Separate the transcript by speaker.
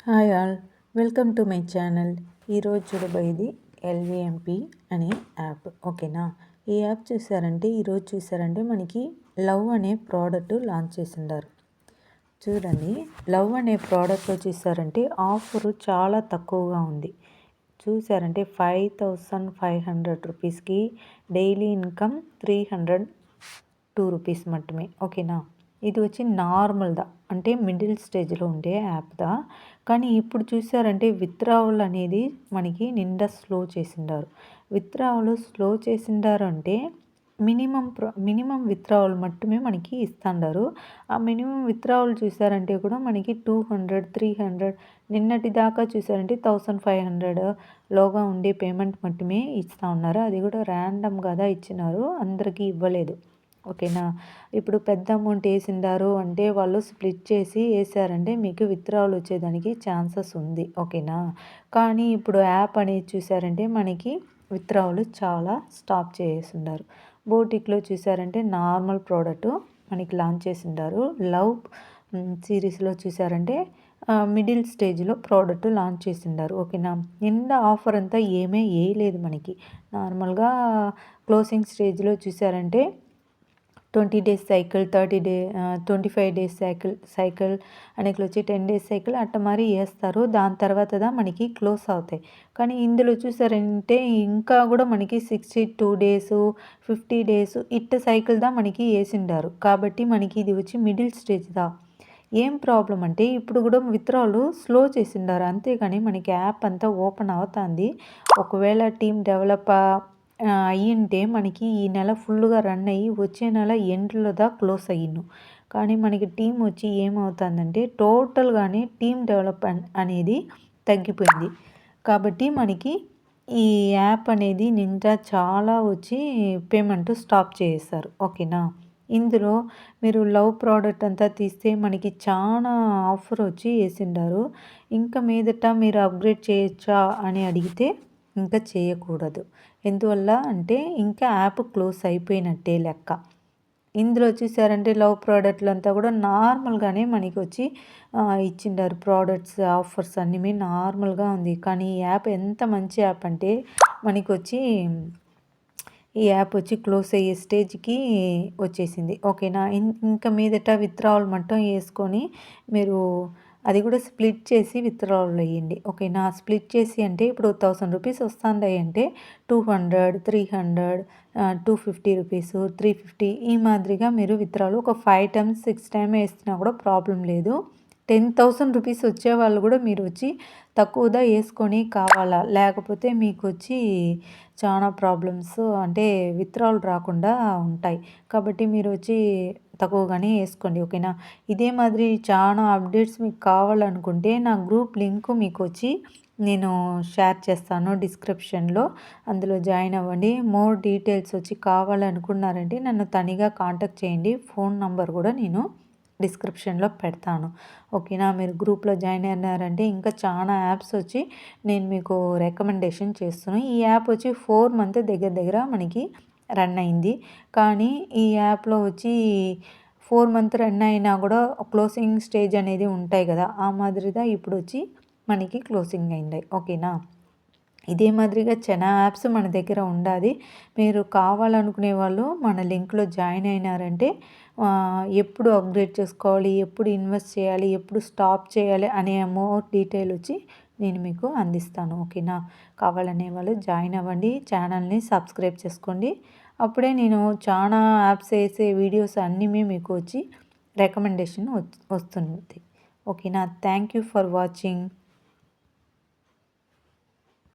Speaker 1: Hi all, welcome to my channel. ఈరోజు చూడబోయేది ఎల్విఎంపి అనే యాప్. ఓకేనా, ఈ యాప్ చూసారంటే మనకి లవ్ అనే ప్రోడక్ట్ లాంచ్ చేసిండారు. చూడండి, లవ్ అనే ప్రోడక్ట్లో చూసారంటే ఆఫర్ చాలా తక్కువగా ఉంది. చూసారంటే 5500 రూపీస్కి డైలీ ఇన్కమ్ 302 రూపీస్ మాత్రమే. ఓకేనా, ఇది వచ్చి నార్మల్దా అంటే మిడిల్ స్టేజ్లో ఉండే యాప్దా. కానీ ఇప్పుడు చూసారంటే విత్డ్రావల్ అనేది మనకి నిండా స్లో చేసిండారు. విత్డ్రావల్ స్లో చేసిండారు అంటే మినిమం విత్డ్రావల్ మట్టుమే మనకి ఇస్తుండారు. ఆ మినిమం విత్డ్రావల్ చూసారంటే కూడా మనకి 200, 300, నిన్నటి దాకా చూసారంటే 1500 లోగా ఉండే పేమెంట్ మట్టుమే ఇస్తూ ఉన్నారు. అది కూడా ర్యాండమ్ కదా ఇచ్చినారు, అందరికీ ఇవ్వలేదు. ఓకేనా, ఇప్పుడు పెద్ద అమౌంట్ వేసిండారు అంటే వాళ్ళు స్ప్లిట్ చేసి వేసారంటే మీకు విత్డ్రావల్ వచ్చేదానికి ఛాన్సెస్ ఉంది. ఓకేనా, కానీ ఇప్పుడు యాప్ అనేది చూసారంటే మనకి విత్డ్రావల్ చాలా స్టాప్ చేసేసిండారు. బోటిక్లో చూసారంటే నార్మల్ ప్రోడక్ట్ మనకి లాంచ్ చేసిండారు. లవ్ సిరీస్లో చూసారంటే మిడిల్ స్టేజ్లో ప్రోడక్ట్ లాంచ్ చేసిండారు. ఓకేనా, నిండా ఆఫర్ అంతా ఏమీ వేయలేదు మనకి. నార్మల్గా క్లోజింగ్ స్టేజ్లో చూసారంటే 20 డేస్ సైకిల్, 25 డేస్ సైకిల్ అనేకి వచ్చి 10 డేస్ సైకిల్ అట్ట మరి వేస్తారు. దాని తర్వాత మనకి క్లోజ్ అవుతాయి. కానీ ఇందులో చూసారంటే ఇంకా కూడా మనకి 62 డేస్, 50 డేస్ ఇట్ట సైకిల్ మనకి వేసిండారు. కాబట్టి మనకి ఇది వచ్చి మిడిల్ స్టేజ్ దా. ఏం ప్రాబ్లం అంటే ఇప్పుడు కూడా విత్డ్రావల్ స్లో చేసిండారు, అంతేగాని మనకి యాప్ అంతా ఓపెన్ అవుతుంది. ఒకవేళ టీమ్ డెవలప్ అయ్యింటే మనకి ఈ నెల ఫుల్గా రన్ అయ్యి వచ్చే నెల ఎండ్లో క్లోజ్ అయ్యిను. కానీ మనకి టీం వచ్చి ఏమవుతుందంటే టోటల్గానే టీం డెవలప్ అనేది తగ్గిపోయింది. కాబట్టి మనకి ఈ యాప్ అనేది నిండా చాలా వచ్చి పేమెంట్ స్టాప్ చేసేస్తారు. ఓకేనా, ఇందులో మీరు లవ్ ప్రోడక్ట్ అంతా తీస్తే మనకి చాలా ఆఫర్ వచ్చి వేసిండారు. ఇంకా మీదట మీరు అప్గ్రేడ్ చేయొచ్చా అని అడిగితే ఇంకా చేయకూడదు. ఎందువల్ల అంటే ఇంకా యాప్ క్లోజ్ అయిపోయినట్టే లెక్క. ఇందులో చూసారంటే లవ్ ప్రోడక్ట్లు అంతా కూడా నార్మల్గానే మనకి వచ్చి ఇచ్చిండారు. ప్రోడక్ట్స్ ఆఫర్స్ అన్నీ నార్మల్గా ఉంది. కానీ ఈ యాప్ ఎంత మంచి యాప్ అంటే మనకి వచ్చి ఈ యాప్ వచ్చి క్లోజ్ అయ్యే స్టేజ్కి వచ్చేసింది. ఓకేనా, ఇంకా మీదట విత్డ్రావల్ మట్టం వేసుకొని మీరు అది కూడా స్ప్లిట్ చేసి విత్డ్రావల్ వేయండి. ఓకేనా, స్ప్లిట్ చేసి అంటే ఇప్పుడు 1000 రూపీస్ వస్తుంది అంటే 200, 300, 250 రూపీస్, 350 ఈ మాదిరిగా మీరు విత్డ్రావల్ ఒక 5 టైమ్స్ 6 టైమ్స్ వేసినా కూడా ప్రాబ్లం లేదు. 10,000 రూపీస్ వచ్చేవాళ్ళు కూడా మీరు వచ్చి తక్కువగా వేసుకొని కావాలా, లేకపోతే మీకు వచ్చి చాలా ప్రాబ్లమ్స్ అంటే విత్డ్రావల్ రాకుండా ఉంటాయి. కాబట్టి మీరు వచ్చి తక్కువగానే వేసుకోండి. ఓకేనా, ఇదే మాదిరి చాలా అప్డేట్స్ మీకు కావాలనుకుంటే నా గ్రూప్ లింక్ మీకు వచ్చి నేను షేర్ చేస్తాను డిస్క్రిప్షన్లో, అందులో జాయిన్ అవ్వండి. మోర్ డీటెయిల్స్ వచ్చి కావాలనుకున్నారంటే నన్ను తనిగా కాంటాక్ట్ చేయండి. ఫోన్ నంబర్ కూడా నేను డిస్క్రిప్షన్లో పెడతాను. ఓకేనా, మీరు గ్రూప్లో జాయిన్ అయినారంటే ఇంకా చాలా యాప్స్ వచ్చి నేను మీకు రికమెండేషన్ చేస్తున్నాను. ఈ యాప్ వచ్చి 4 మంత్ దగ్గర మనకి రన్ అయింది. కానీ ఈ యాప్లో వచ్చి 4 మంత్ రన్ అయినా కూడా క్లోజింగ్ స్టేజ్ అనేది ఉంటాయి కదా, ఆ మాదిరిగా ఇప్పుడు వచ్చి మనకి క్లోజింగ్ అయింది. ఓకేనా, ఇదే మాదిరిగా చాలా యాప్స్ మన దగ్గర ఉండాలి. మీరు కావాలనుకునే వాళ్ళు మన లింక్లో జాయిన్ అయినారంటే ఎప్పుడు అప్గ్రేడ్ చేసుకోవాలి, ఎప్పుడు ఇన్వెస్ట్ చేయాలి, ఎప్పుడు స్టాప్ చేయాలి అనే మోర్ డీటెయిల్ వచ్చి నేను మీకు అందిస్తాను. ఓకేనా, కావాలనే వాళ్ళు జాయిన్ అవ్వండి, ఛానల్ని సబ్స్క్రైబ్ చేసుకోండి. అప్పుడే నేను చాలా యాప్స్ వేసే వీడియోస్ అన్నీ మీకు వచ్చి రికమెండేషన్ వస్తుంది. ఓకేనా, థ్యాంక్ యూ ఫర్ వాచింగ్.